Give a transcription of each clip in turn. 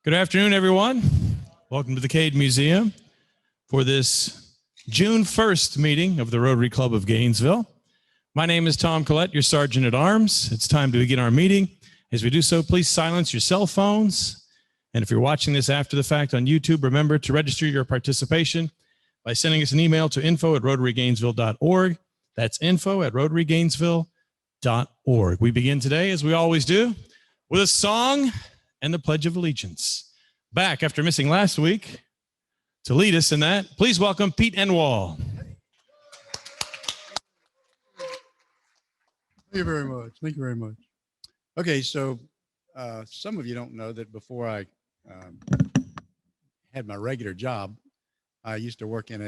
Good afternoon, everyone. Welcome to the Cade Museum for this June 1st meeting of the Rotary Club of Gainesville. My name is Tom Collette, your Sergeant at Arms. It's time to begin our meeting. As we do so, please silence your cell phones. And if you're watching this after the fact on YouTube, remember to register your participation by sending us an email to info@rotarygainesville.org. That's info@rotarygainesville.org. We begin today, as we always do, with a song and the Pledge of Allegiance. Back after missing last week to lead us in that, please welcome Pete Enwall. Thank you very much. Thank you very much. Okay, so some of you don't know that before I had my regular job, I used to work in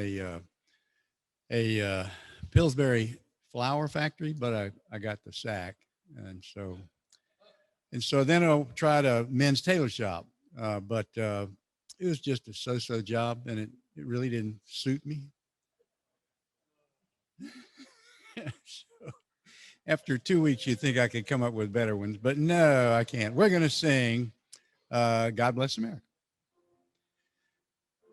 a Pillsbury flour factory, but I got the sack, and so then I'll try a men's tailor shop, but it was just a so-so job, and it really didn't suit me. So after 2 weeks, you think I could come up with better ones, but no, I can't. We're going to sing God Bless America.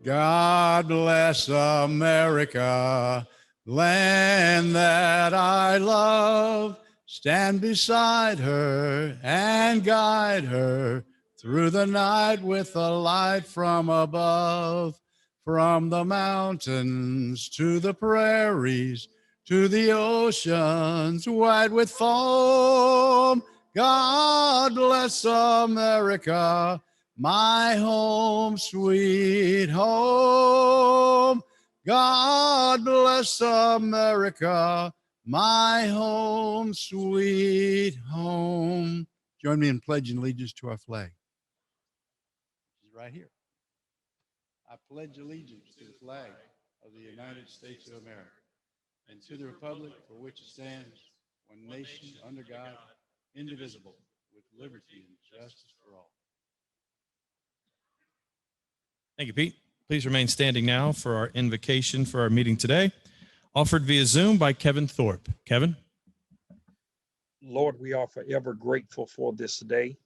God bless America, land that I love. Stand beside her and guide her through the night with a light from above. From the mountains to the prairies, to the oceans wide with foam. God bless America, my home, sweet home. God bless America, my home, sweet home. Join me in pledging allegiance to our flag. It's right here. I pledge allegiance to the flag of the United States of America and to the republic for which it stands, one nation under God, indivisible, with liberty and justice for all. Thank you, Pete. Please remain standing now for our invocation for our meeting today, offered via Zoom by Kevin Thorpe. Kevin? Lord, we are forever grateful for this day.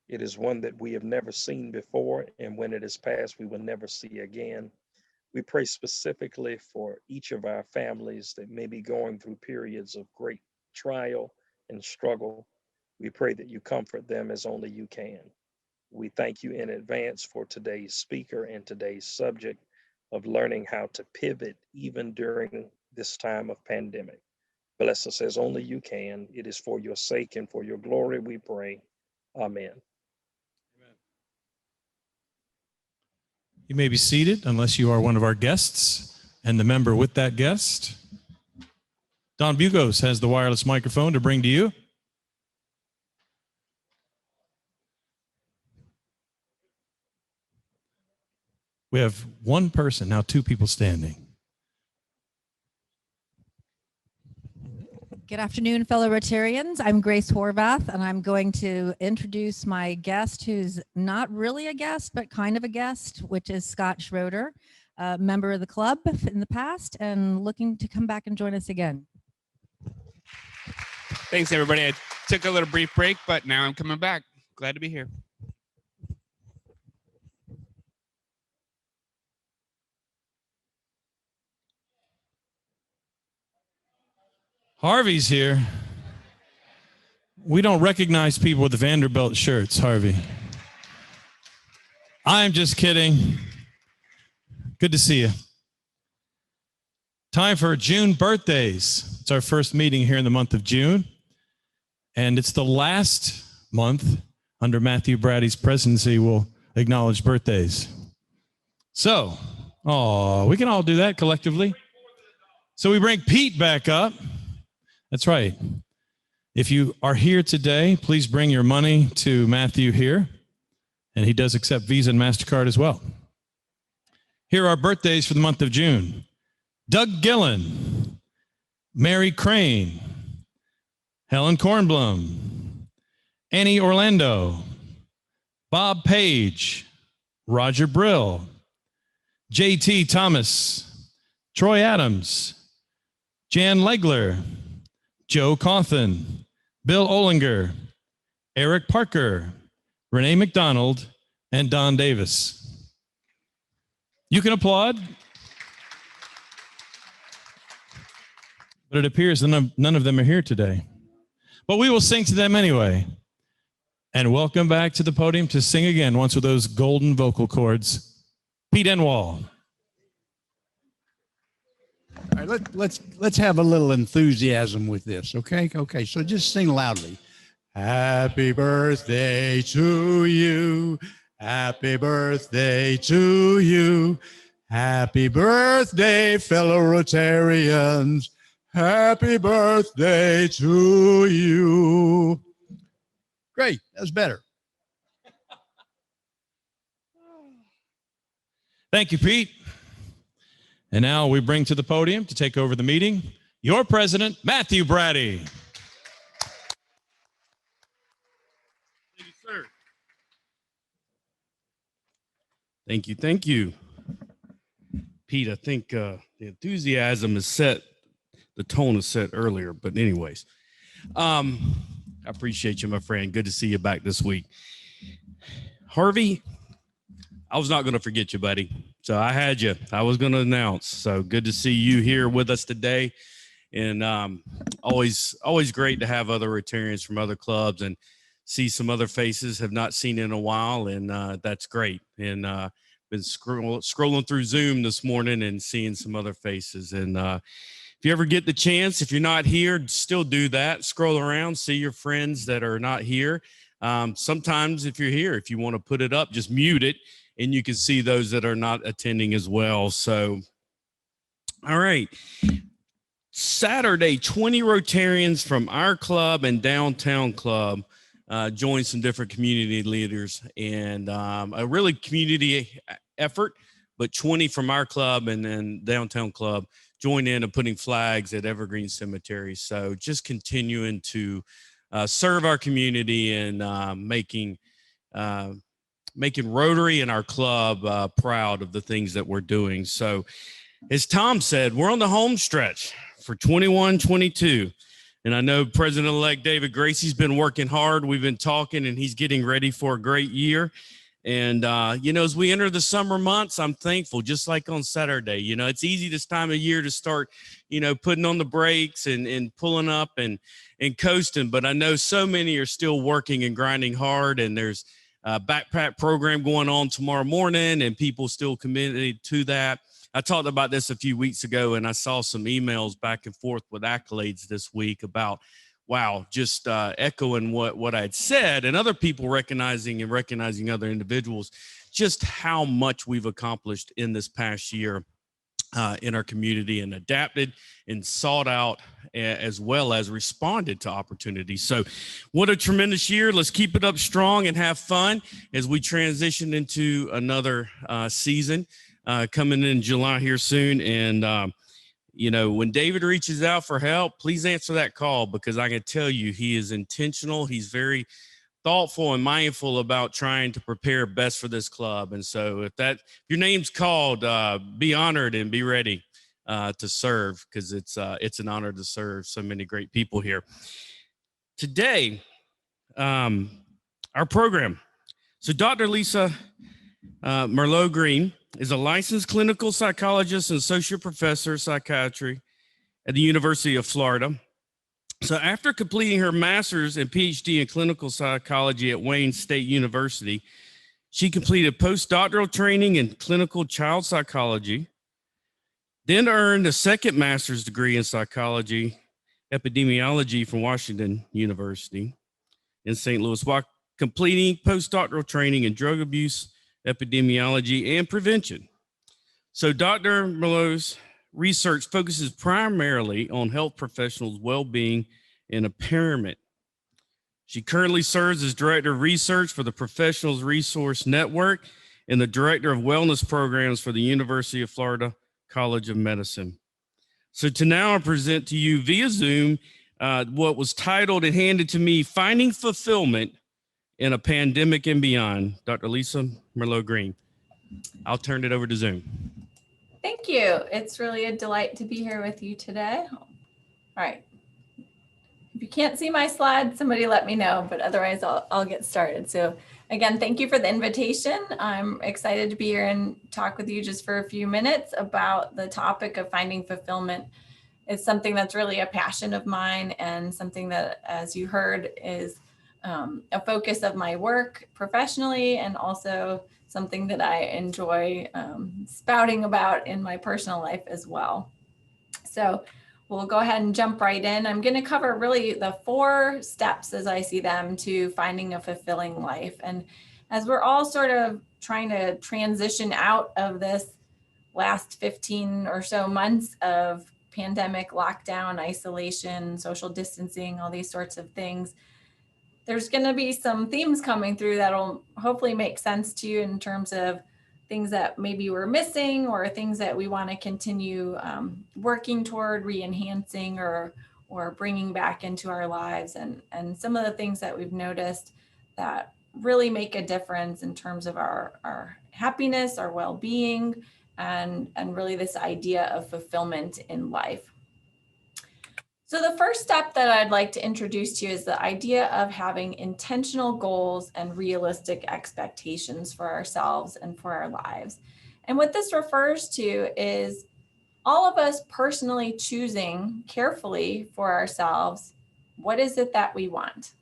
It is one that we have never seen before, and when it is past, we will never see again. We pray specifically for each of our families that may be going through periods of great trial and struggle. We pray that you comfort them as only you can. We thank you in advance for today's speaker and today's subject of learning how to pivot even during this time of pandemic. Bless us as only you can. It is for your sake and for your glory we pray. Amen. You may be seated unless you are one of our guests and the member with that guest. Don Bugos has the wireless microphone to bring to you. We have one person, now two people standing. Good afternoon, fellow Rotarians. I'm Grace Horvath, and I'm going to introduce my guest, who's not really a guest, but kind of a guest, which is Scott Schroeder, a member of the club in the past and looking to come back and join us again. Thanks, everybody. I took a little brief break, but now I'm coming back. Glad to be here. Harvey's here. We don't recognize people with the Vanderbilt shirts, Harvey. I'm just kidding. Good to see you. Time for June birthdays. It's our first meeting here in the month of June, and it's the last month under Matthew Brady's presidency we'll acknowledge birthdays. So, we can all do that collectively. So we bring Pete back up. That's right. If you are here today, please bring your money to Matthew here, and he does accept Visa and MasterCard as well. Here are birthdays for the month of June. Doug Gillen, Mary Crane, Helen Kornblum, Annie Orlando, Bob Page, Roger Brill, J.T. Thomas, Troy Adams, Jan Legler, Joe Cawthon, Bill Olinger, Eric Parker, Renee McDonald, and Don Davis. You can applaud, but it appears none of them are here today. But we will sing to them anyway. And welcome back to the podium to sing again, once with those golden vocal cords, Pete Enwall. All right, let's have a little enthusiasm with this, okay? Okay, so just sing loudly. Happy birthday to you. Happy birthday to you. Happy birthday, fellow Rotarians. Happy birthday to you. Great, that's better. Thank you, Pete. And now we bring to the podium to take over the meeting, your president, Matthew Brady. Thank you, sir. Thank you. Thank you. Pete, I think the enthusiasm is set, the tone is set earlier, but anyways, I appreciate you, my friend. Good to see you back this week. Harvey, I was not going to forget you, buddy. So I had you. I was going to announce. So good to see you here with us today. And always great to have other Rotarians from other clubs and see some other faces have not seen in a while. And that's great. And been scrolling through Zoom this morning and seeing some other faces. And if you ever get the chance, if you're not here, still do that. Scroll around, see your friends that are not here. Sometimes if you're here, if you want to put it up, just mute it. And you can see those that are not attending as well. So, all right. Saturday, 20 Rotarians from our club and downtown club joined some different community leaders and a really community effort, but 20 from our club and then downtown club joined in and putting flags at Evergreen Cemetery. So just continuing to serve our community and making Rotary and our club proud of the things that we're doing. So as Tom said, we're on the home stretch for 21-22. And I know President-elect David Gracie's been working hard. We've been talking and he's getting ready for a great year. And, as we enter the summer months, I'm thankful, just like on Saturday, it's easy this time of year to start, putting on the brakes and pulling up and coasting. But I know so many are still working and grinding hard, and there's backpack program going on tomorrow morning and people still committed to that. I talked about this a few weeks ago and I saw some emails back and forth with accolades this week about, wow, just echoing what I had said and other people recognizing other individuals, just how much we've accomplished in this past year in our community and adapted and sought out as well as responded to opportunities. So what a tremendous year. Let's keep it up strong and have fun as we transition into another season coming in July here soon. And, when David reaches out for help, please answer that call, because I can tell you he is intentional. He's very thoughtful and mindful about trying to prepare best for this club. And so if your name's called, be honored and be ready to serve, because it's an honor to serve so many great people here. Today, our program. So Dr. Lisa Merlo Green is a licensed clinical psychologist and associate professor of psychiatry at the University of Florida. So after completing her master's and PhD in clinical psychology at Wayne State University, she completed postdoctoral training in clinical child psychology, then earned a second master's degree in psychology, epidemiology from Washington University in St. Louis, while completing postdoctoral training in drug abuse, epidemiology, and prevention. So Dr. Merlo's research focuses primarily on health professionals' well-being and impairment. She currently serves as Director of Research for the Professionals Resource Network and the Director of Wellness Programs for the University of Florida College of Medicine. So to now I present to you via Zoom what was titled and handed to me, Finding Fulfillment in a Pandemic and Beyond, Dr. Lisa Merlo Green. I'll turn it over to Zoom. Thank you. It's really a delight to be here with you today. All right. if you can't see my slide, somebody let me know, but otherwise I'll get started. So again, thank you for the invitation. I'm excited to be here and talk with you just for a few minutes about the topic of finding fulfillment. It's something that's really a passion of mine and something that, as you heard, is a focus of my work professionally, and also something that I enjoy spouting about in my personal life as well. So we'll go ahead and jump right in. I'm going to cover really the 4 steps as I see them to finding a fulfilling life. And as we're all sort of trying to transition out of this last 15 or so months of pandemic lockdown, isolation, social distancing, all these sorts of things, there's going to be some themes coming through that'll hopefully make sense to you in terms of things that maybe we're missing or things that we want to continue working toward re-enhancing or bringing back into our lives, and some of the things that we've noticed that really make a difference in terms of our happiness, our well-being, and really this idea of fulfillment in life. So the first step that I'd like to introduce to you is the idea of having intentional goals and realistic expectations for ourselves and for our lives. And what this refers to is all of us personally choosing carefully for ourselves, what is it that we want?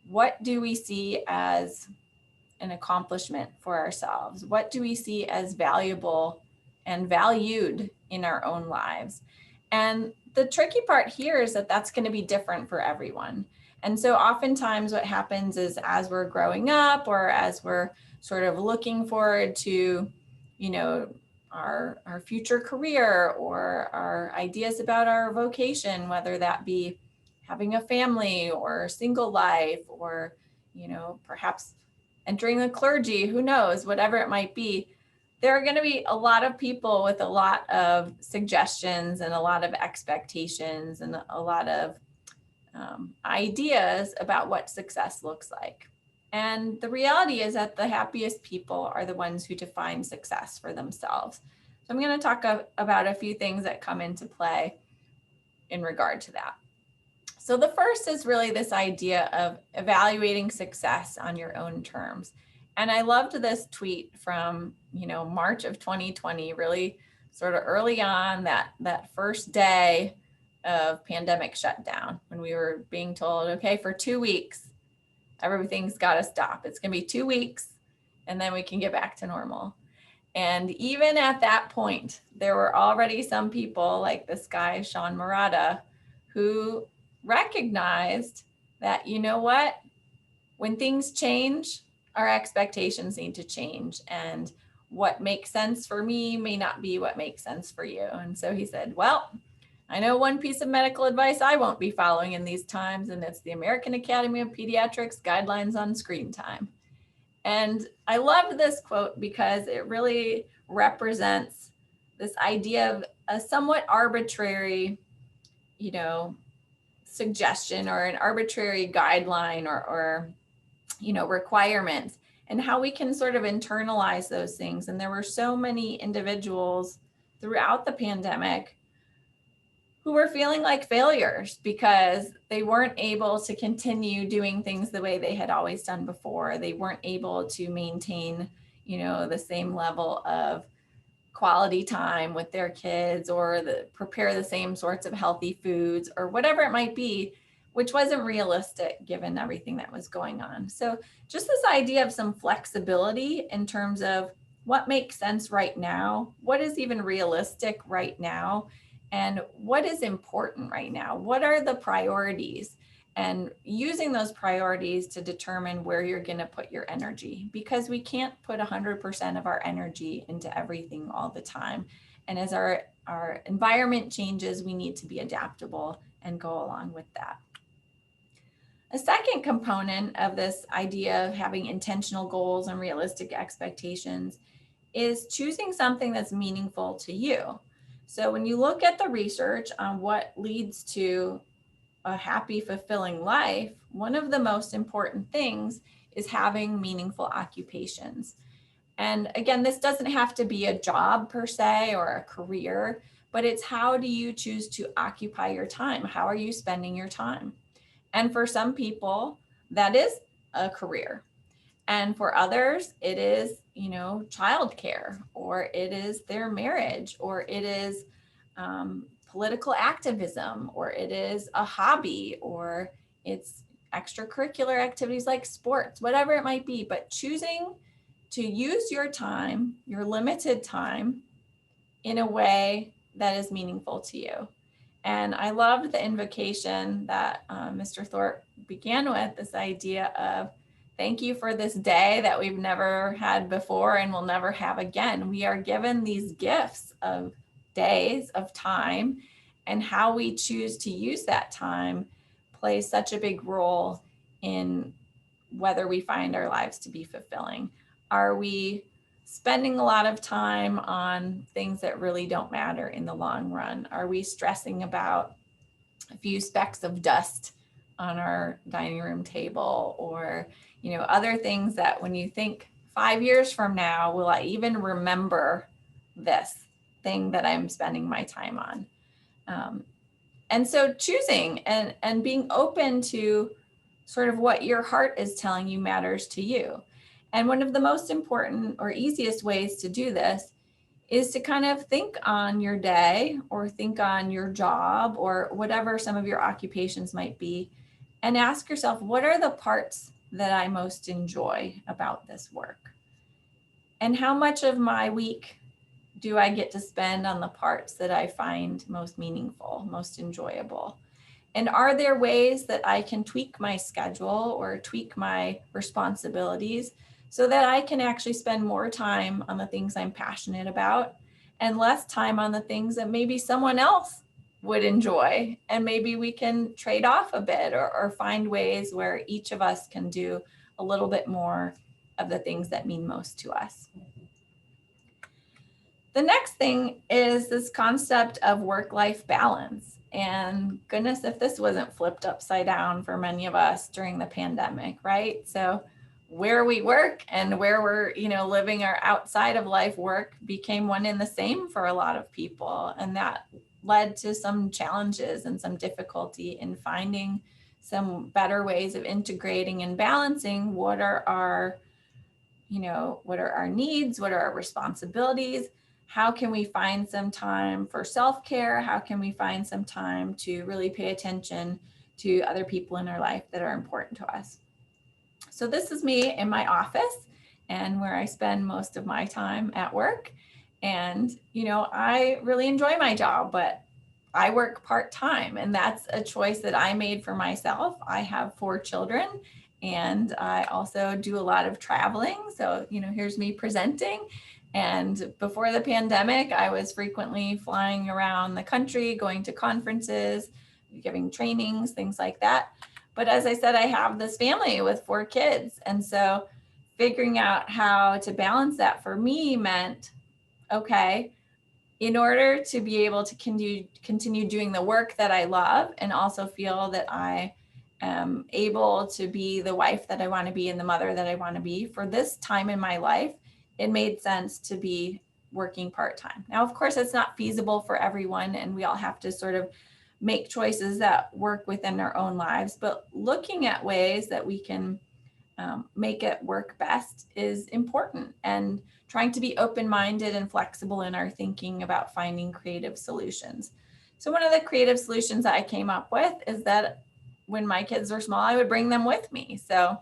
What do we see as an accomplishment for ourselves? What do we see as valuable and valued in our own lives? And the tricky part here is that that's going to be different for everyone. And so oftentimes what happens is, as we're growing up or as we're sort of looking forward to, you know, our future career or our ideas about our vocation, whether that be having a family or single life or, you know, perhaps entering the clergy, who knows, whatever it might be, there are going to be a lot of people with a lot of suggestions and a lot of expectations and a lot of ideas about what success looks like. And the reality is that the happiest people are the ones who define success for themselves. So I'm going to talk about a few things that come into play in regard to that. So the first is really this idea of evaluating success on your own terms. And I loved this tweet from, you know, March of 2020, really sort of early on, that first day of pandemic shutdown, when we were being told, okay, for 2 weeks, everything's got to stop. It's going to be 2 weeks and then we can get back to normal. And even at that point, there were already some people like this guy, Sean Murata, who recognized that, you know what, when things change, our expectations need to change. And what makes sense for me may not be what makes sense for you. And so he said, well, I know one piece of medical advice I won't be following in these times, and it's the American Academy of Pediatrics guidelines on screen time. And I loved this quote because it really represents this idea of a somewhat arbitrary, you know, suggestion or an arbitrary guideline or you know, requirements, and how we can sort of internalize those things. And there were so many individuals throughout the pandemic who were feeling like failures because they weren't able to continue doing things the way they had always done before. They weren't able to maintain, you know, the same level of quality time with their kids or prepare the same sorts of healthy foods or whatever it might be, which wasn't realistic given everything that was going on. So just this idea of some flexibility in terms of what makes sense right now, what is even realistic right now, and what is important right now? What are the priorities? And using those priorities to determine where you're going to put your energy, because we can't put 100% of our energy into everything all the time. And as our environment changes, we need to be adaptable and go along with that. A second component of this idea of having intentional goals and realistic expectations is choosing something that's meaningful to you. So when you look at the research on what leads to a happy, fulfilling life, one of the most important things is having meaningful occupations. And again, this doesn't have to be a job per se or a career, but it's how do you choose to occupy your time? How are you spending your time? And for some people, that is a career. And for others, it is, childcare, or it is their marriage, or it is political activism, or it is a hobby, or it's extracurricular activities like sports, whatever it might be. But choosing to use your time, your limited time, in a way that is meaningful to you. And I loved the invocation that Mr. Thorpe began with, this idea of thank you for this day that we've never had before and will never have again. We are given these gifts of days, of time, and how we choose to use that time plays such a big role in whether we find our lives to be fulfilling. Are we spending a lot of time on things that really don't matter in the long run? Are we stressing about a few specks of dust on our dining room table, or other things that when you think 5 years from now, will I even remember this thing that I'm spending my time on? And so choosing and being open to sort of what your heart is telling you matters to you. And one of the most important or easiest ways to do this is to kind of think on your day, or think on your job, or whatever some of your occupations might be, and ask yourself, what are the parts that I most enjoy about this work? And how much of my week do I get to spend on the parts that I find most meaningful, most enjoyable? And are there ways that I can tweak my schedule or tweak my responsibilities so that I can actually spend more time on the things I'm passionate about and less time on the things that maybe someone else would enjoy? And maybe we can trade off a bit, or find ways where each of us can do a little bit more of the things that mean most to us. The next thing is this concept of work-life balance. And goodness, if this wasn't flipped upside down for many of us during the pandemic, right? So where we work and where we're, living our outside of life work became one and the same for a lot of people. And that led to some challenges and some difficulty in finding some better ways of integrating and balancing what are our needs, what are our responsibilities. How can we find some time for self-care? How can we find some time to really pay attention to other people in our life that are important to us? So this is me in my office, and where I spend most of my time at work. And, I really enjoy my job, but I work part-time, and that's a choice that I made for myself. I have 4 children, and I also do a lot of traveling. So, here's me presenting. And before the pandemic, I was frequently flying around the country, going to conferences, giving trainings, things like that. But as I said, I have this family with 4 kids. And so figuring out how to balance that for me meant, okay, in order to be able to continue doing the work that I love, and also feel that I am able to be the wife that I want to be and the mother that I want to be for this time in my life, it made sense to be working part-time. Now, of course, it's not feasible for everyone, and we all have to sort of make choices that work within our own lives, but looking at ways that we can make it work best is important, and trying to be open-minded and flexible in our thinking about finding creative solutions. So one of the creative solutions that I came up with is that when my kids were small, I would bring them with me. So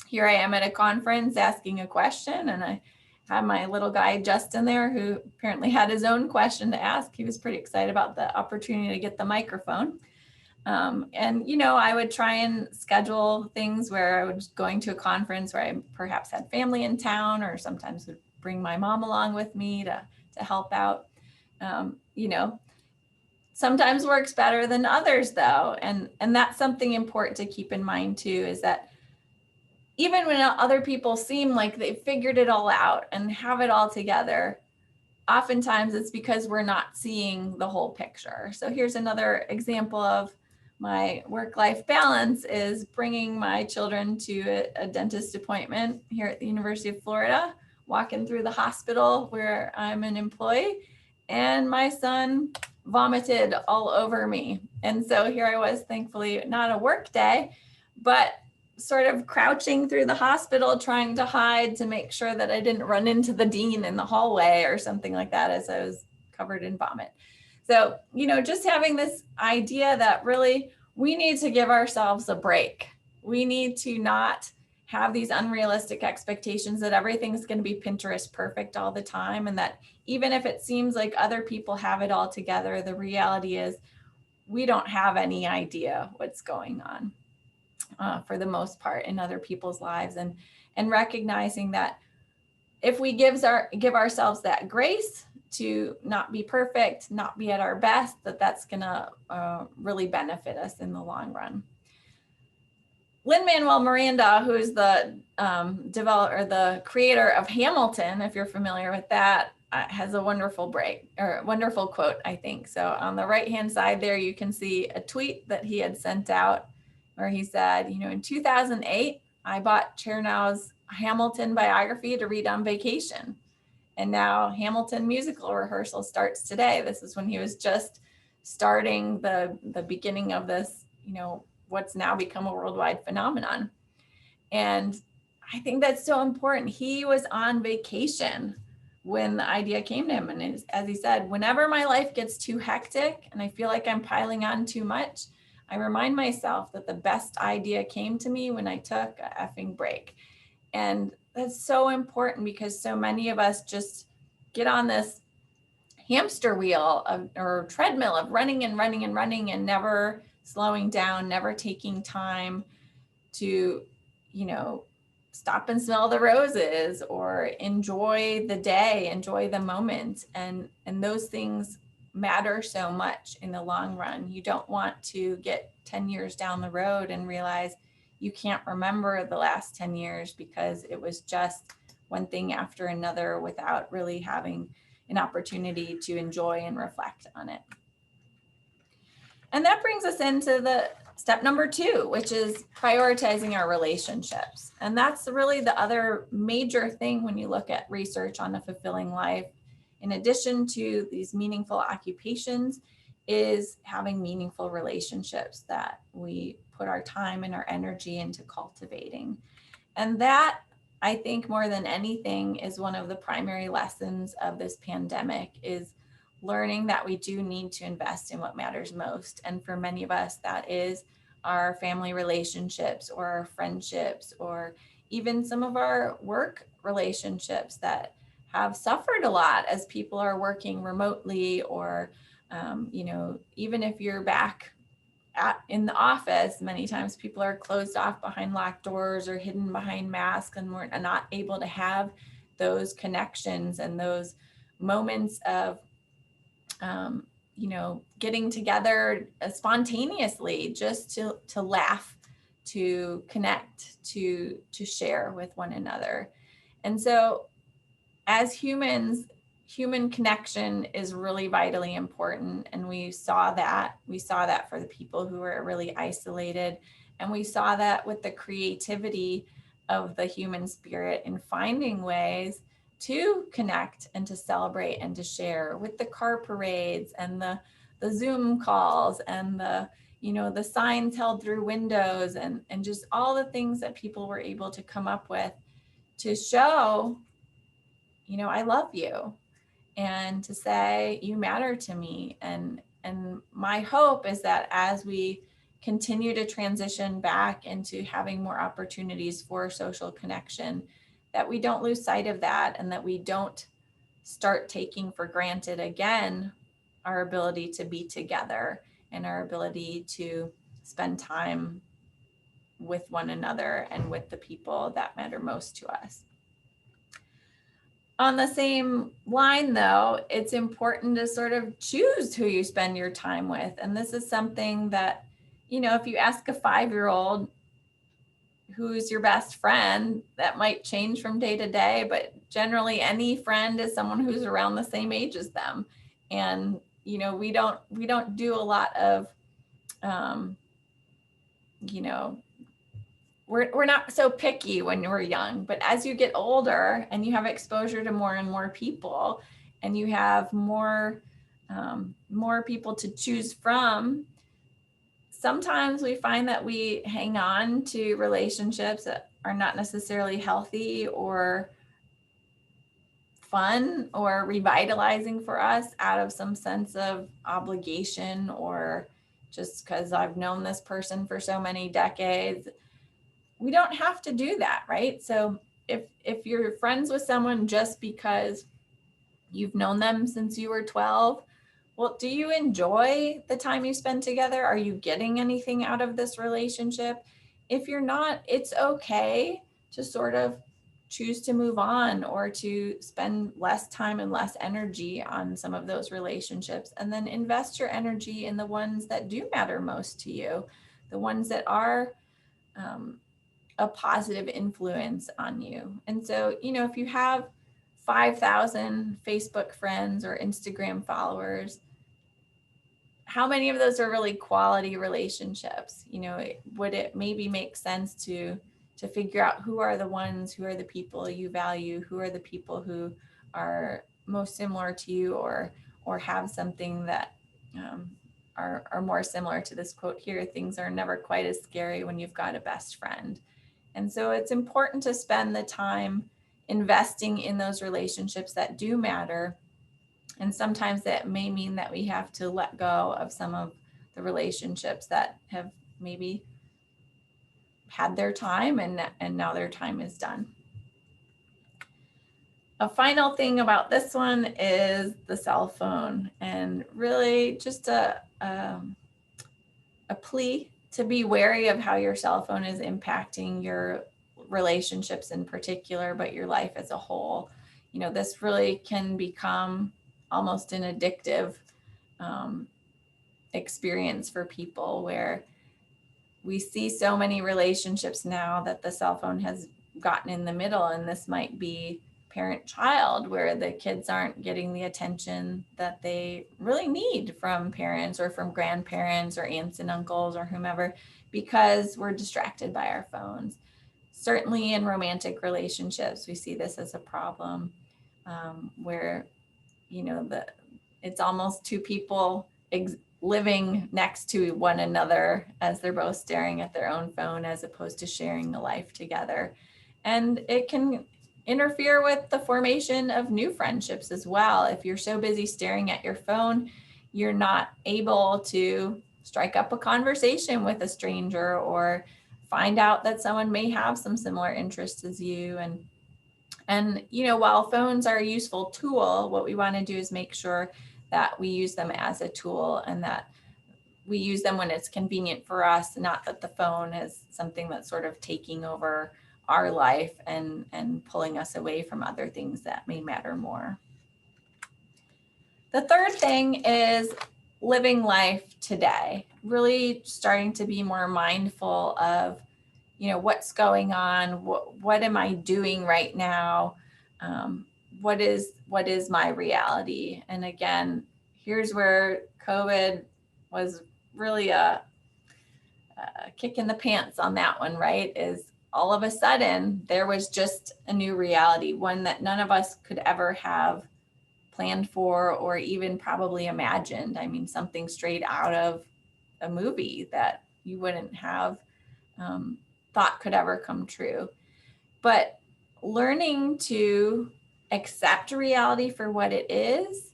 here I am at a conference asking a question, and I had my little guy Justin there, who apparently had his own question to ask. He was pretty excited about the opportunity to get the microphone. And I would try and schedule things where I was going to a conference where I perhaps had family in town, or sometimes would bring my mom along with me to help out. Sometimes works better than others, though. And that's something important to keep in mind too, is that even when other people seem like they figured it all out and have it all together, oftentimes it's because we're not seeing the whole picture. So here's another example of my work-life balance, is bringing my children to a dentist appointment here at the University of Florida, walking through the hospital where I'm an employee, and my son vomited all over me. And so here I was, thankfully not a work day, but sort of crouching through the hospital, trying to hide to make sure that I didn't run into the dean in the hallway or something like that as I was covered in vomit. So, just having this idea that really we need to give ourselves a break. We need to not have these unrealistic expectations that everything's going to be Pinterest perfect all the time. And that even if it seems like other people have it all together, the reality is we don't have any idea what's going on for the most part in other people's lives. And recognizing that if we give ourselves that grace to not be perfect, not be at our best, that's going to really benefit us in the long run. Lin-Manuel Miranda, who is the developer, the creator of Hamilton, if you're familiar with that, has a wonderful quote, I think. So on the right-hand side there, you can see a tweet that he had sent out where he said, in 2008, I bought Chernow's Hamilton biography to read on vacation. And now Hamilton musical rehearsal starts today. This is when he was just starting the beginning of this, what's now become a worldwide phenomenon. And I think that's so important. He was on vacation when the idea came to him. And as he said, whenever my life gets too hectic and I feel like I'm piling on too much, I remind myself that the best idea came to me when I took a effing break. And that's so important because so many of us just get on this hamster wheel or treadmill of running and running and running and never slowing down, never taking time to, stop and smell the roses or enjoy the day, enjoy the moment. And those things matter so much in the long run. You don't want to get 10 years down the road and realize you can't remember the last 10 years because it was just one thing after another without really having an opportunity to enjoy and reflect on it. And that brings us into the step number 2, which is prioritizing our relationships. And that's really the other major thing when you look at research on a fulfilling life, in addition to these meaningful occupations, is having meaningful relationships that we put our time and our energy into cultivating. And that, I think, more than anything, is one of the primary lessons of this pandemic, is learning that we do need to invest in what matters most. And for many of us, that is our family relationships or our friendships or even some of our work relationships that have suffered a lot as people are working remotely or, even if you're back in the office, many times people are closed off behind locked doors or hidden behind masks, and we're not able to have those connections and those moments of getting together spontaneously just to laugh, to connect, to share with one another. And so as humans, human connection is really vitally important. And we saw that for the people who were really isolated. And we saw that with the creativity of the human spirit in finding ways to connect and to celebrate and to share, with the car parades and the Zoom calls and the signs held through windows and just all the things that people were able to come up with to show, I love you, and to say you matter to me. And my hope is that as we continue to transition back into having more opportunities for social connection, that we don't lose sight of that, and that we don't start taking for granted again our ability to be together and our ability to spend time with one another and with the people that matter most to us. On the same line, though, it's important to sort of choose who you spend your time with. And this is something that, if you ask a 5-year-old who's your best friend, that might change from day to day, but generally any friend is someone who's around the same age as them. And, we don't do a lot of, we're not so picky when we're young, but as you get older and you have exposure to more and more people and you have more more people to choose from, sometimes we find that we hang on to relationships that are not necessarily healthy or fun or revitalizing for us out of some sense of obligation, or just because I've known this person for so many decades. We don't have to do that, right? So if you're friends with someone just because you've known them since you were 12, well, do you enjoy the time you spend together? Are you getting anything out of this relationship? If you're not, it's okay to sort of choose to move on or to spend less time and less energy on some of those relationships, and then invest your energy in the ones that do matter most to you, the ones that are a positive influence on you. And so, if you have 5,000 Facebook friends or Instagram followers, how many of those are really quality relationships? Would it maybe make sense to figure out who are the people you value, who are the people who are most similar to you, or have something that are more similar to this quote here: things are never quite as scary when you've got a best friend. And so it's important to spend the time investing in those relationships that do matter. And sometimes that may mean that we have to let go of some of the relationships that have maybe had their time and now their time is done. A final thing about this one is the cell phone, and really just a plea to be wary of how your cell phone is impacting your relationships in particular, but your life as a whole. This really can become almost an addictive experience for people, where we see so many relationships now that the cell phone has gotten in the middle. And this might be parent-child, where the kids aren't getting the attention that they really need from parents or from grandparents or aunts and uncles or whomever, because we're distracted by our phones. Certainly in romantic relationships, we see this as a problem, where it's almost two people living next to one another as they're both staring at their own phone, as opposed to sharing a life together. And it can interfere with the formation of new friendships as well. If you're so busy staring at your phone, you're not able to strike up a conversation with a stranger or find out that someone may have some similar interests as you. And while phones are a useful tool, what we want to do is make sure that we use them as a tool, and that we use them when it's convenient for us, not that the phone is something that's sort of taking over our life and pulling us away from other things that may matter more. The third thing is living life today, really starting to be more mindful of, what's going on, what am I doing right now, what is my reality. And again, here's where COVID was really a kick in the pants on that one, right? Is all of a sudden there was just a new reality, one that none of us could ever have planned for or even probably imagined. I mean, something straight out of a movie that you wouldn't have thought could ever come true. But learning to accept reality for what it is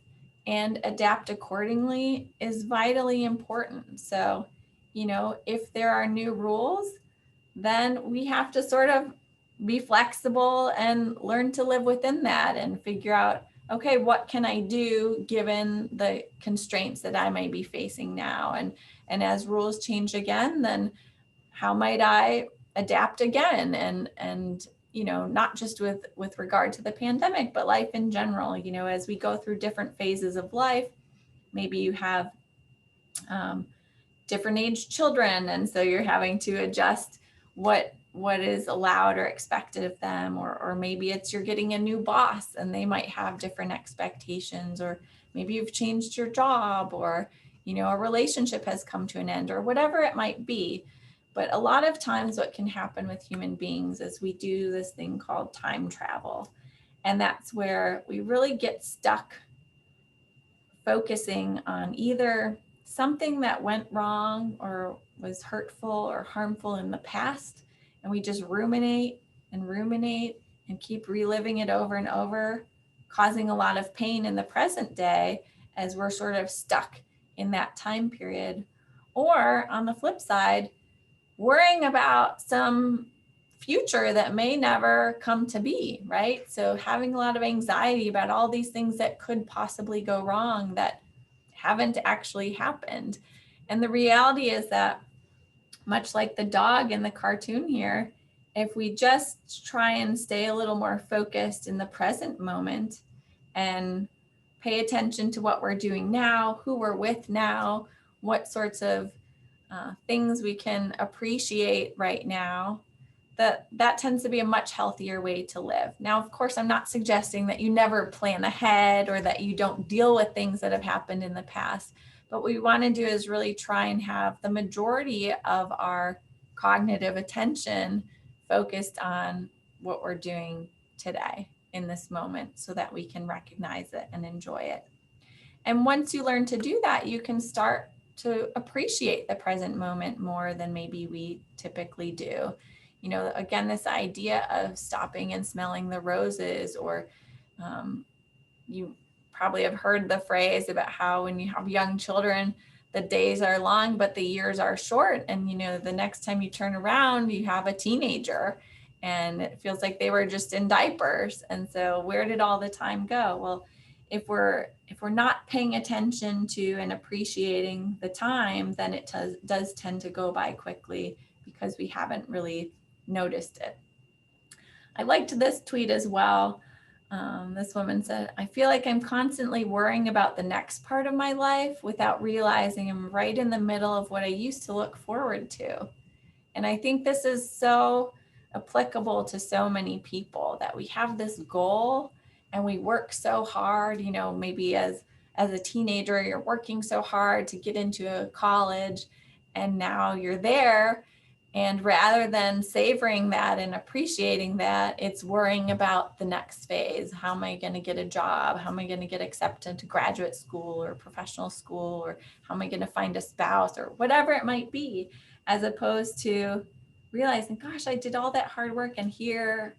and adapt accordingly is vitally important. So, if there are new rules, then we have to sort of be flexible and learn to live within that and figure out, okay, what can I do given the constraints that I may be facing now? And as rules change again, then how might I adapt again? And not just with regard to the pandemic, but life in general. As we go through different phases of life, maybe you have different age children, and so you're having to adjust what is allowed or expected of them, or maybe it's you're getting a new boss and they might have different expectations, or maybe you've changed your job, or a relationship has come to an end, or whatever it might be. But a lot of times what can happen with human beings is we do this thing called time travel, and that's where we really get stuck focusing on either something that went wrong or was hurtful or harmful in the past, and we just ruminate and keep reliving it over and over, causing a lot of pain in the present day as we're sort of stuck in that time period. Or on the flip side, worrying about some future that may never come to be, right? So having a lot of anxiety about all these things that could possibly go wrong that haven't actually happened. And the reality is that, much like the dog in the cartoon here, if we just try and stay a little more focused in the present moment and pay attention to what we're doing now, who we're with now, what sorts of things we can appreciate right now, that tends to be a much healthier way to live. Now, of course, I'm not suggesting that you never plan ahead or that you don't deal with things that have happened in the past. But what we want to do is really try and have the majority of our cognitive attention focused on what we're doing today in this moment so that we can recognize it and enjoy it. And once you learn to do that, you can start to appreciate the present moment more than maybe we typically do. You know, again, this idea of stopping and smelling the roses, or you probably have heard the phrase about how when you have young children, the days are long, but the years are short. And, you know, the next time you turn around, you have a teenager and it feels like they were just in diapers. And so where did all the time go? Well, if we're not paying attention to and appreciating the time, then it does tend to go by quickly because we haven't really noticed it. I liked this tweet as well. This woman said, "I feel like I'm constantly worrying about the next part of my life without realizing I'm right in the middle of what I used to look forward to." And I think this is so applicable to so many people, that we have this goal and we work so hard. You know, maybe as a teenager, you're working so hard to get into a college, and now you're there. And rather than savoring that and appreciating that, it's worrying about the next phase. How am I going to get a job? How am I going to get accepted to graduate school or professional school? Or how am I going to find a spouse, or whatever it might be, as opposed to realizing, gosh, I did all that hard work and here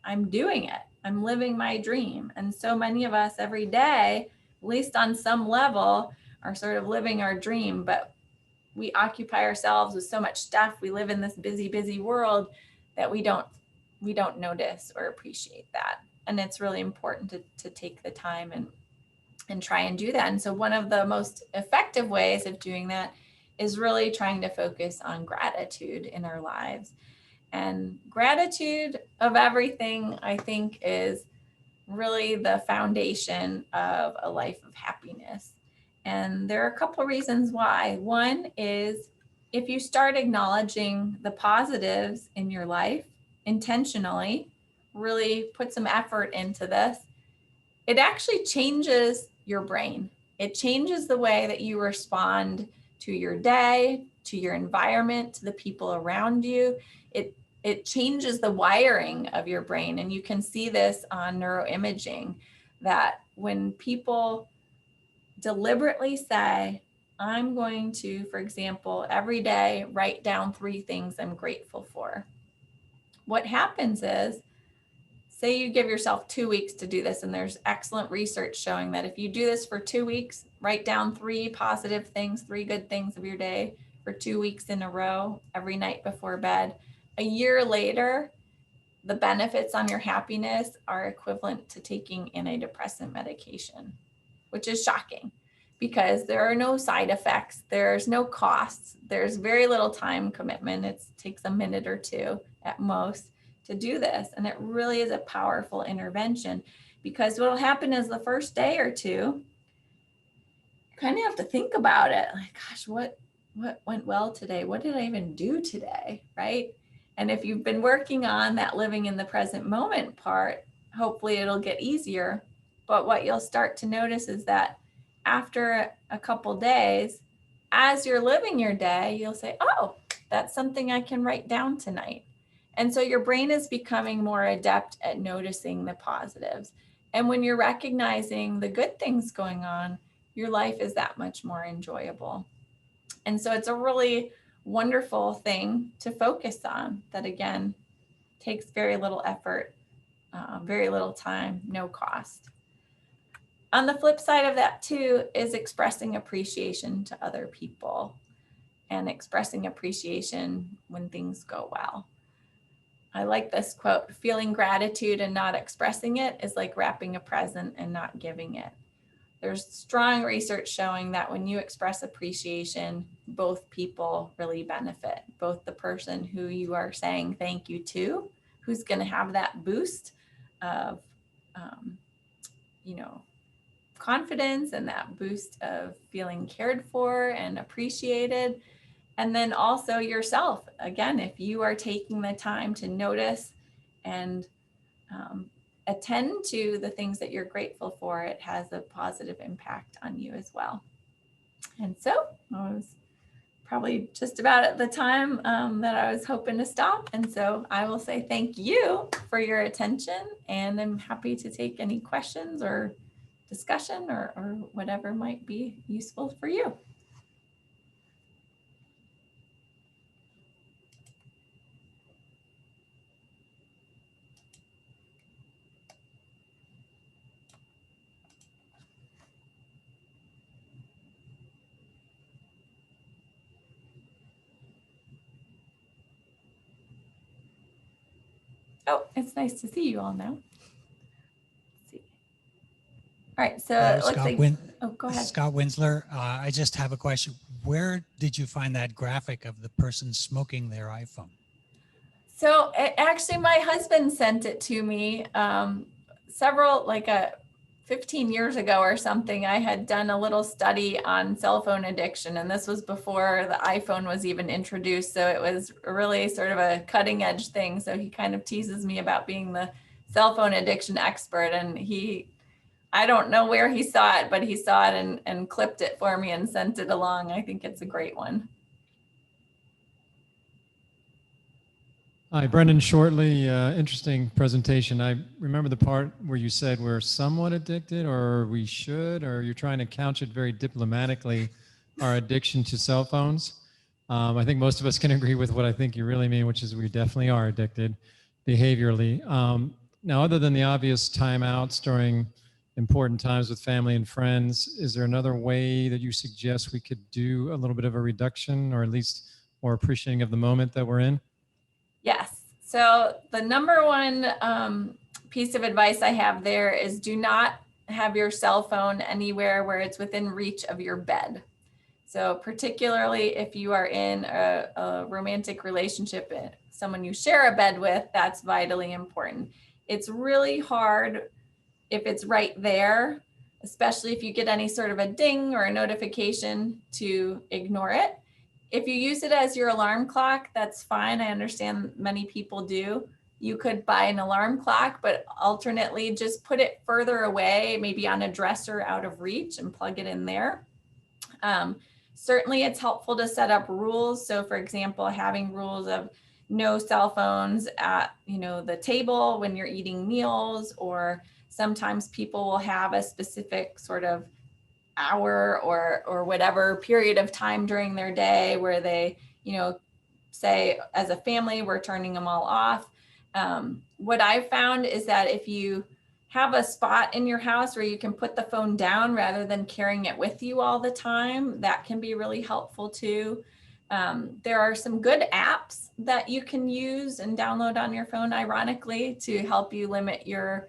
I'm doing it. I'm living my dream. And so many of us every day, at least on some level, are sort of living our dream, but we occupy ourselves with so much stuff. We live in this busy world that we don't notice or appreciate that. And it's really important to take the time and try and do that. And so one of the most effective ways of doing that is really trying to focus on gratitude in our lives. And gratitude of everything, I think, is really the foundation of a life of happiness. And there are a couple of reasons why. One is, if you start acknowledging the positives in your life intentionally, really put some effort into this, it actually changes your brain. It changes the way that you respond to your day, to your environment, to the people around you. It changes the wiring of your brain. And you can see this on neuroimaging, that when people deliberately say, I'm going to, for example, every day write down 3 things I'm grateful for. What happens is, say you give yourself 2 weeks to do this, and there's excellent research showing that if you do this for 2 weeks, write down 3 positive things, 3 good things of your day for 2 weeks in a row, every night before bed. A year later, the benefits on your happiness are equivalent to taking antidepressant medication, which is shocking because there are no side effects. There's no costs. There's very little time commitment. It takes a minute or 2 at most to do this. And it really is a powerful intervention, because what will happen is the first day or 2, you kind of have to think about it. Like, gosh, what went well today? What did I even do today? Right? And if you've been working on that living in the present moment part, hopefully it'll get easier. But what you'll start to notice is that after a couple days, as you're living your day, you'll say, oh, that's something I can write down tonight. And so your brain is becoming more adept at noticing the positives. And when you're recognizing the good things going on, your life is that much more enjoyable. And so it's a really wonderful thing to focus on that, again, takes very little effort, very little time, no cost. On the flip side of that too is expressing appreciation to other people and expressing appreciation when things go well. I like this quote: feeling gratitude and not expressing it is like wrapping a present and not giving it. There's strong research showing that when you express appreciation, both people really benefit, both the person who you are saying thank you to, who's going to have that boost of, confidence and that boost of feeling cared for and appreciated. And then also yourself, again, if you are taking the time to notice and attend to the things that you're grateful for, it has a positive impact on you as well. And so I was probably just about at the time that I was hoping to stop. And so I will say thank you for your attention, and I'm happy to take any questions or discussion or whatever might be useful for you. Oh, it's nice to see you all now. Let's see. All right, so it looks like, oh, go ahead. Scott Winsler, I just have a question. Where did you find that graphic of the person smoking their iPhone? So actually my husband sent it to me several, 15 years ago or something. I had done a little study on cell phone addiction, and this was before the iPhone was even introduced. So it was really sort of a cutting edge thing. So he kind of teases me about being the cell phone addiction expert. And I don't know where he saw it, but he saw it and clipped it for me and sent it along. I think it's a great one. Hi, Brendan Shortley. Interesting presentation. I remember the part where you said we're somewhat addicted, or we should, or you're trying to couch it very diplomatically, our addiction to cell phones. I think most of us can agree with what I think you really mean, which is we definitely are addicted behaviorally. Now, other than the obvious timeouts during important times with family and friends, is there another way that you suggest we could do a little bit of a reduction, or at least more appreciating of the moment that we're in? Yes. So the number one piece of advice I have there is do not have your cell phone anywhere where it's within reach of your bed. So particularly if you are in a romantic relationship, someone you share a bed with, that's vitally important. It's really hard if it's right there, especially if you get any sort of a ding or a notification, to ignore it. If you use it as your alarm clock, that's fine. I understand many people do. You could buy an alarm clock, but alternately just put it further away, maybe on a dresser out of reach, and plug it in there. Certainly it's helpful to set up rules. So for example, having rules of no cell phones at the table when you're eating meals, or sometimes people will have a specific sort of hour or whatever period of time during their day where they, say as a family, we're turning them all off. What I've found is that if you have a spot in your house where you can put the phone down rather than carrying it with you all the time, that can be really helpful too. There are some good apps that you can use and download on your phone, ironically, to help you limit your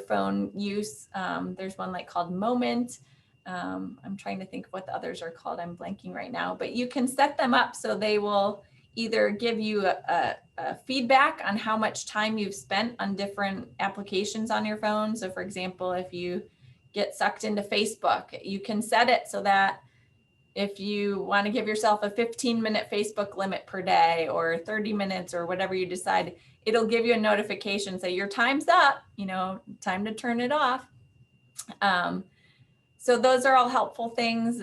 phone use. There's one called Moment. I'm trying to think of what the others are called. I'm blanking right now, but you can set them up so they will either give you a feedback on how much time you've spent on different applications on your phone. So for example, if you get sucked into Facebook, you can set it so that if you want to give yourself a 15-minute Facebook limit per day, or 30 minutes, or whatever you decide, it'll give you a notification, say your time's up, time to turn it off. So those are all helpful things.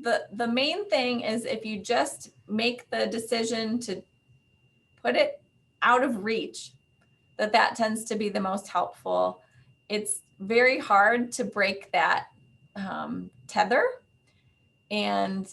The main thing is if you just make the decision to put it out of reach, that tends to be the most helpful. It's very hard to break that tether. And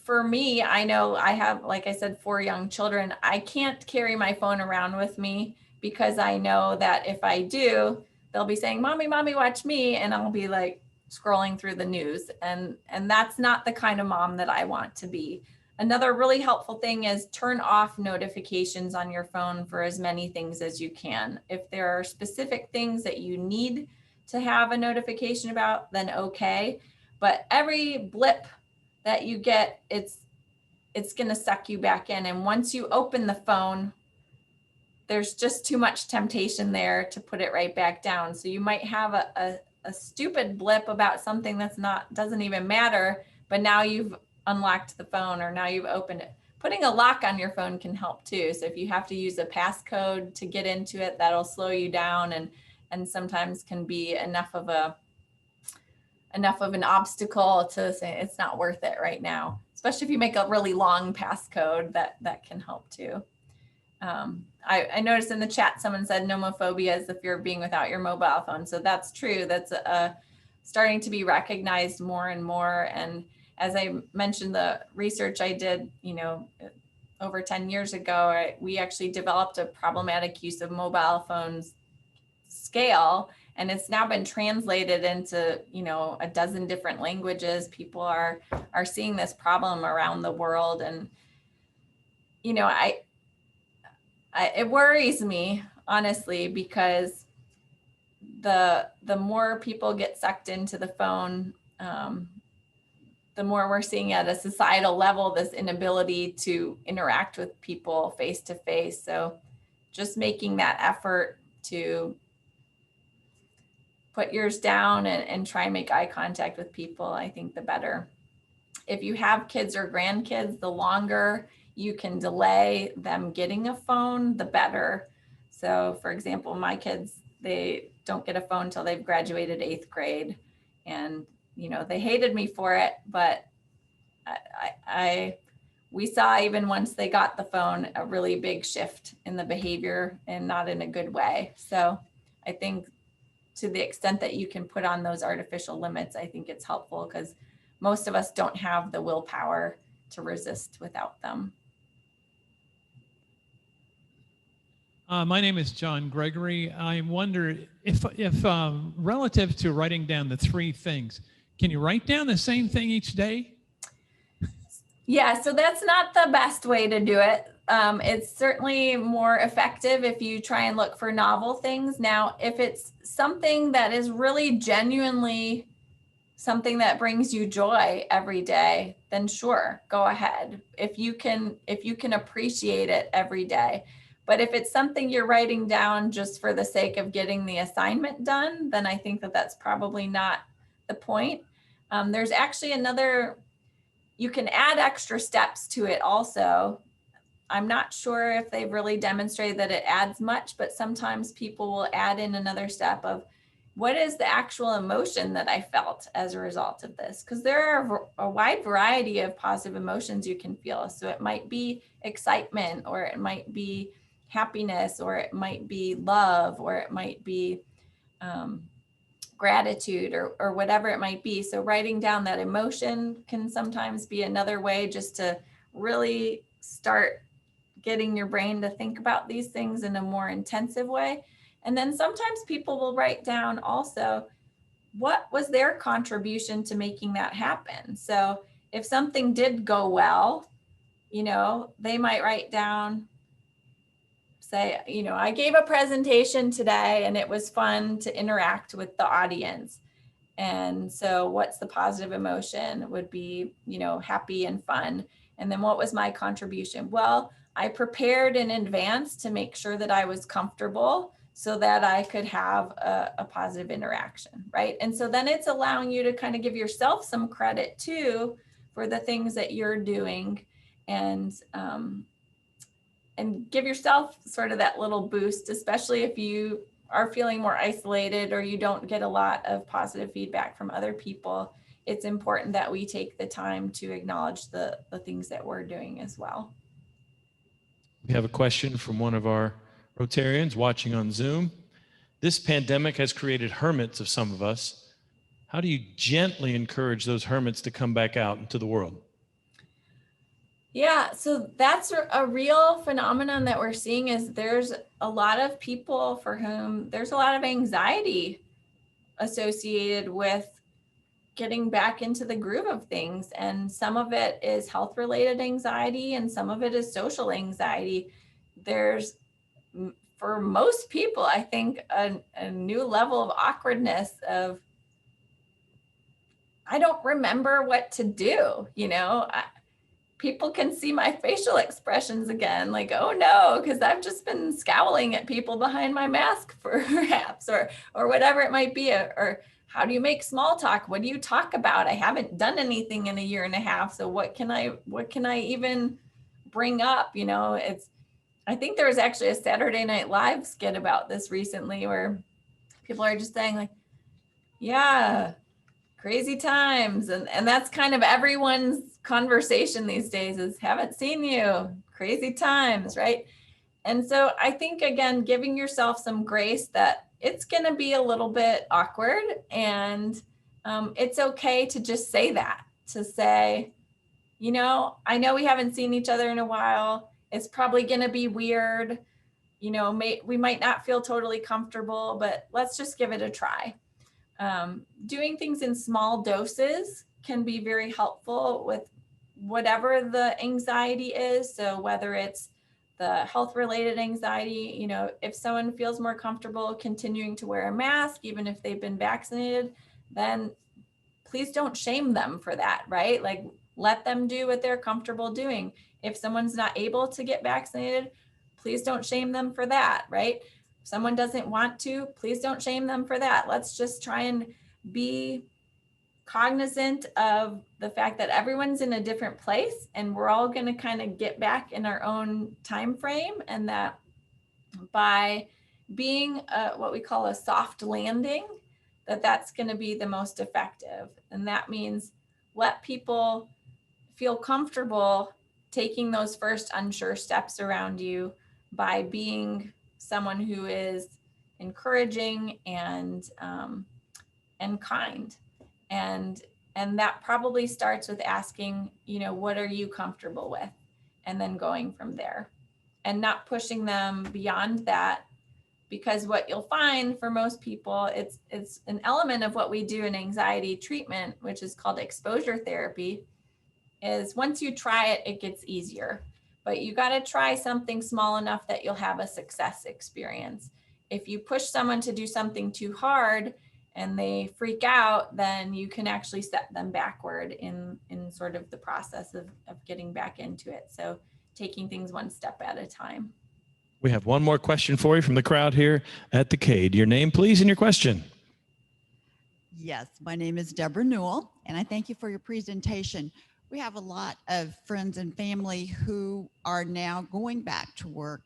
for me, I know I have, like I said, 4 young children. I can't carry my phone around with me because I know that if I do, they'll be saying, "Mommy, mommy, watch me." And I'll be like scrolling through the news. And that's not the kind of mom that I want to be. Another really helpful thing is turn off notifications on your phone for as many things as you can. If there are specific things that you need to have a notification about, then okay. But every blip that you get, it's going to suck you back in. And once you open the phone, there's just too much temptation there to put it right back down. So you might have a stupid blip about something doesn't even matter, but now you've unlocked the phone or now you've opened it. Putting a lock on your phone can help too. So if you have to use a passcode to get into it, that'll slow you down and sometimes can be enough of an obstacle to say it's not worth it right now, especially if you make a really long passcode. That can help too. I noticed in the chat someone said nomophobia is the fear of being without your mobile phone. So that's true. That's starting to be recognized more and more. And as I mentioned, the research I did, over 10 years ago, we actually developed a problematic use of mobile phones scale, and it's now been translated into a dozen different languages. People are seeing this problem around the world, and it worries me honestly, because the more people get sucked into the phone, the more we're seeing at a societal level this inability to interact with people face to face. So just making that effort to put yours down and try and make eye contact with people, I think the better. If you have kids or grandkids, the longer you can delay them getting a phone, the better. So for example, my kids, they don't get a phone until they've graduated 8th grade. And, they hated me for it, but we saw even once they got the phone, a really big shift in the behavior and not in a good way. So I think to the extent that you can put on those artificial limits, I think it's helpful because most of us don't have the willpower to resist without them. My name is John Gregory. I wonder if relative to writing down the 3 things, can you write down the same thing each day? Yeah, so that's not the best way to do it. It's certainly more effective if you try and look for novel things. Now, if it's something that is really genuinely something that brings you joy every day, then sure, go ahead. If you can appreciate it every day. But if it's something you're writing down just for the sake of getting the assignment done, then I think that that's probably not the point. There's actually you can add extra steps to it also. I'm not sure if they've really demonstrated that it adds much, but sometimes people will add in another step of what is the actual emotion that I felt as a result of this? Because there are a wide variety of positive emotions you can feel. So it might be excitement, or it might be happiness, or it might be love, or it might be gratitude, or whatever it might be. So writing down that emotion can sometimes be another way just to really start getting your brain to think about these things in a more intensive way. And then sometimes people will write down also, what was their contribution to making that happen? So if something did go well, they might write down, say, I gave a presentation today and it was fun to interact with the audience. And so what's the positive emotion would be, happy and fun. And then what was my contribution? Well, I prepared in advance to make sure that I was comfortable so that I could have a positive interaction, right? And so then it's allowing you to kind of give yourself some credit too for the things that you're doing, and give yourself sort of that little boost, especially if you are feeling more isolated or you don't get a lot of positive feedback from other people. It's important that we take the time to acknowledge the things that we're doing as well. We have a question from one of our Rotarians watching on Zoom. This pandemic has created hermits of some of us. How do you gently encourage those hermits to come back out into the world? Yeah, so that's a real phenomenon that we're seeing is there's a lot of people for whom there's a lot of anxiety associated with getting back into the groove of things. And some of it is health related anxiety and some of it is social anxiety. There's, for most people, I think a new level of awkwardness of, I don't remember what to do, people can see my facial expressions again, like, oh no, because I've just been scowling at people behind my mask perhaps, or whatever it might be, or how do you make small talk? What do you talk about? I haven't done anything in a year and a half. So what can I even bring up? I think there was actually a Saturday Night Live skit about this recently where people are just saying like, yeah, crazy times. And that's kind of everyone's conversation these days is haven't seen you, crazy times, right? And so I think, again, giving yourself some grace that it's going to be a little bit awkward and it's okay to just say that, to say, I know we haven't seen each other in a while. It's probably going to be weird. We might not feel totally comfortable, but let's just give it a try. Doing things in small doses can be very helpful with whatever the anxiety is. So whether it's the health related anxiety, if someone feels more comfortable continuing to wear a mask, even if they've been vaccinated, then please don't shame them for that, right? Like let them do what they're comfortable doing. If someone's not able to get vaccinated, please don't shame them for that, right? If someone doesn't want to, please don't shame them for that. Let's just try and be cognizant of the fact that everyone's in a different place and we're all going to kind of get back in our own time frame, and that by being what we call a soft landing, that's going to be the most effective. And that means let people feel comfortable taking those first unsure steps around you by being someone who is encouraging and kind. And that probably starts with asking, what are you comfortable with? And then going from there and not pushing them beyond that, because what you'll find for most people, it's an element of what we do in anxiety treatment, which is called exposure therapy, is once you try it, it gets easier. But you got to try something small enough that you'll have a success experience. If you push someone to do something too hard and they freak out, then you can actually set them backward in sort of the process of getting back into it. So taking things one step at a time. We have one more question for you from the crowd here at the CADE. Your name, please, and your question. Yes, my name is Deborah Newell, and I thank you for your presentation. We have a lot of friends and family who are now going back to work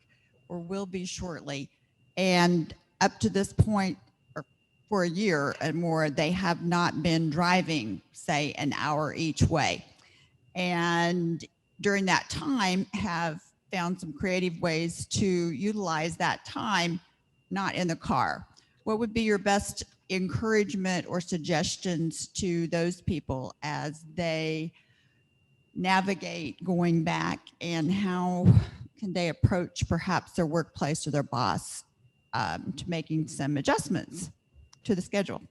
or will be shortly. And up to this point, or for a year and more, they have not been driving, say, an hour each way. And during that time have found some creative ways to utilize that time not in the car. What would be your best encouragement or suggestions to those people as they navigate going back, and how can they approach perhaps their workplace or their boss to making some adjustments to the schedule?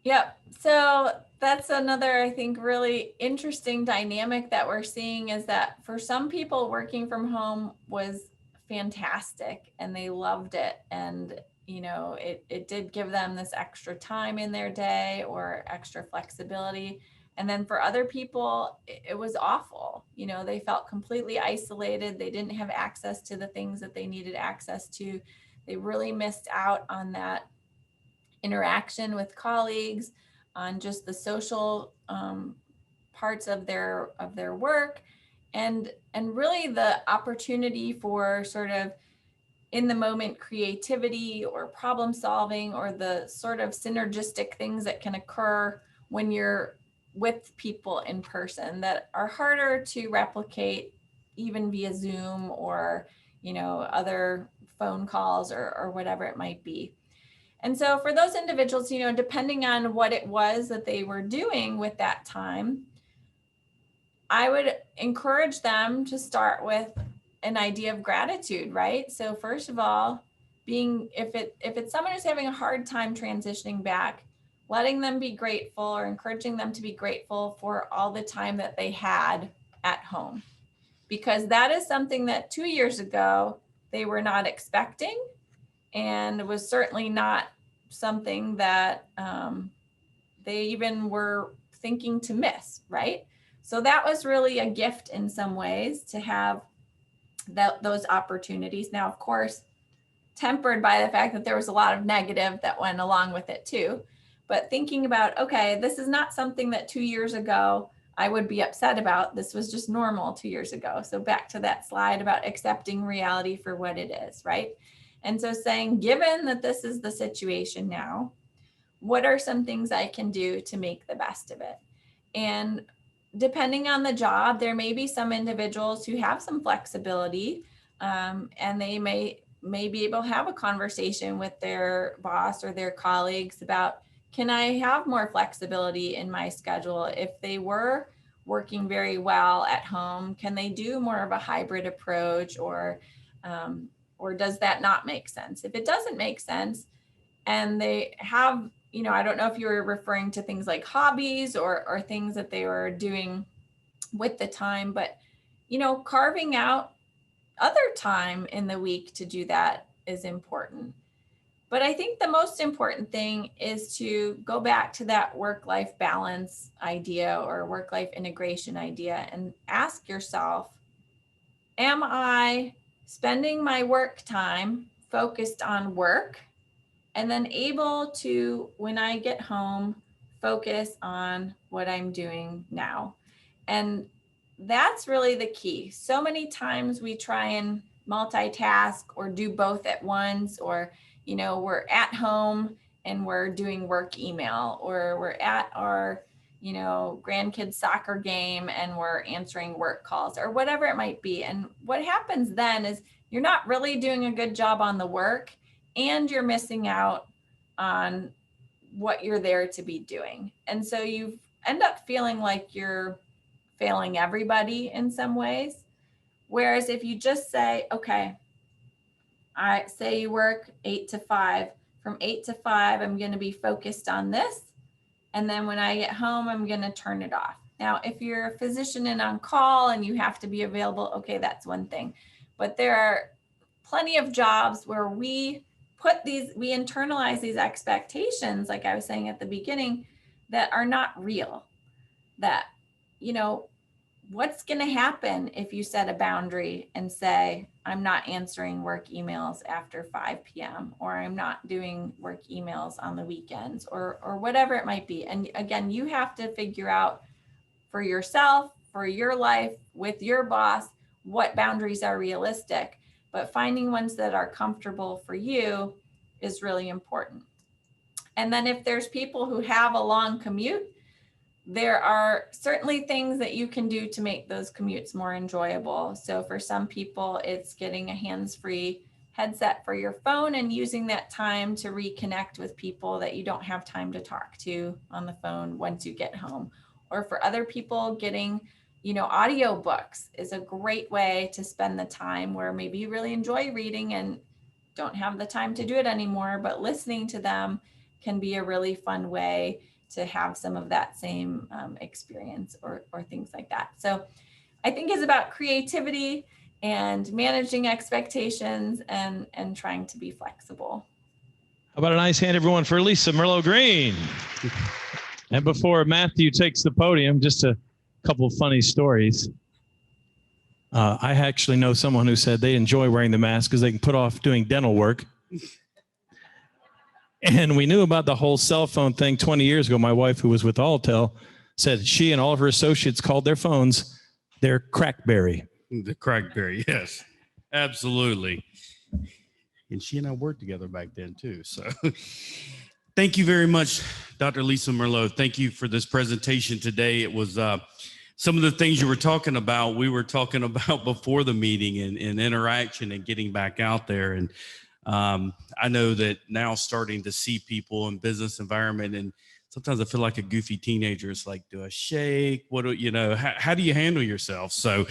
Yep. So that's another, I think, really interesting dynamic that we're seeing, is that for some people, working from home was fantastic and they loved it. And, it did give them this extra time in their day or extra flexibility. And then for other people, it was awful. They felt completely isolated. They didn't have access to the things that they needed access to. They really missed out on that interaction with colleagues, on just the social parts of their work, and really the opportunity for sort of in the moment creativity or problem solving, or the sort of synergistic things that can occur when you're with people in person that are harder to replicate even via Zoom or other phone calls or whatever it might be. And so for those individuals, you know, depending on what it was that they were doing with that time, I would encourage them to start with an idea of gratitude, right? So first of all, if it's someone who's having a hard time transitioning back, letting them be grateful or encouraging them to be grateful for all the time that they had at home, because that is something that 2 years ago they were not expecting, and was certainly not something that they even were thinking to miss, right? So that was really a gift in some ways to have those opportunities. Now, of course, tempered by the fact that there was a lot of negative that went along with it too. But thinking about, okay, this is not something that 2 years ago I would be upset about. This was just normal 2 years ago. So back to that slide about accepting reality for what it is, right? And so saying, given that this is the situation now, what are some things I can do to make the best of it? And depending on the job, there may be some individuals who have some flexibility, and they may be able to have a conversation with their boss or their colleagues about, can I have more flexibility in my schedule? If they were working very well at home, can they do more of a hybrid approach, or does that not make sense? If it doesn't make sense and they have, you know, I don't know if you were referring to things like hobbies or things that they were doing with the time, but, you know, carving out other time in the week to do that is important. But I think the most important thing is to go back to that work-life balance idea or work-life integration idea and ask yourself, am I spending my work time focused on work, and then able to, when I get home, focus on what I'm doing now? And that's really the key. So many times we try and multitask or do both at once, or, you know, we're at home and we're doing work email, or we're at our, you know, grandkids' soccer game and we're answering work calls, or whatever it might be. And what happens then is you're not really doing a good job on the work, and you're missing out on what you're there to be doing. And so you end up feeling like you're failing everybody in some ways. Whereas if you just say, okay, I say you work 8 to 5, from 8 to 5, I'm going to be focused on this. And then when I get home, I'm going to turn it off. Now, if you're a physician and on call and you have to be available, okay, that's one thing. But there are plenty of jobs where we internalize these expectations, like I was saying at the beginning, that are not real. That, you know, what's going to happen if you set a boundary and say, I'm not answering work emails after 5 p.m. or I'm not doing work emails on the weekends, or whatever it might be. And again, you have to figure out for yourself, for your life, with your boss, what boundaries are realistic. But finding ones that are comfortable for you is really important. And then if there's people who have a long commute, there are certainly things that you can do to make those commutes more enjoyable. So for some people, it's getting a hands-free headset for your phone and using that time to reconnect with people that you don't have time to talk to on the phone once you get home. Or for other people, getting, you know, audio books is a great way to spend the time where maybe you really enjoy reading and don't have the time to do it anymore, but listening to them can be a really fun way to have some of that same experience or things like that. So I think it's about creativity and managing expectations and trying to be flexible. How about a nice hand, everyone, for Lisa Merlo Green? And before Matthew takes the podium, just a couple of funny stories. I actually know someone who said they enjoy wearing the mask because they can put off doing dental work. And we knew about the whole cell phone thing 20 years ago. My wife, who was with Altel, said she and all of her associates called their phones their Crackberry. The Crackberry, yes, absolutely. And she and I worked together back then too. So thank you very much, Dr. Lisa Merlo. Thank you for this presentation today. It was some of the things you were talking about, we were talking about before the meeting and interaction and getting back out there. And I know that now starting to see people in business environment, and sometimes I feel like a goofy teenager. It's like, do I shake? What do you know? How do you handle yourself? So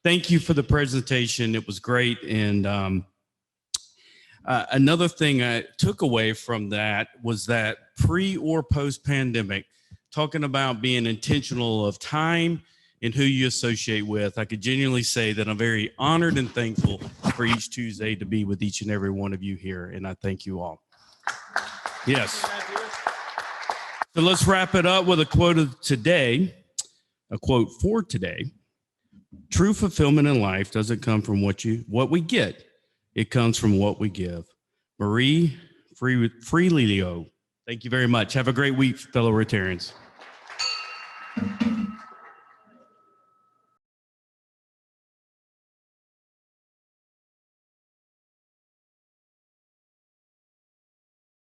thank you for the presentation. It was great. And another thing I took away from that was that pre or post pandemic, talking about being intentional of time and who you associate with. I could genuinely say that I'm very honored and thankful for each Tuesday to be with each and every one of you here. And I thank you all. Yes. So let's wrap it up with a quote of today, a quote for today. True fulfillment in life doesn't come from what we get. It comes from what we give. Marie Freelio. Thank you very much. Have a great week, fellow Rotarians.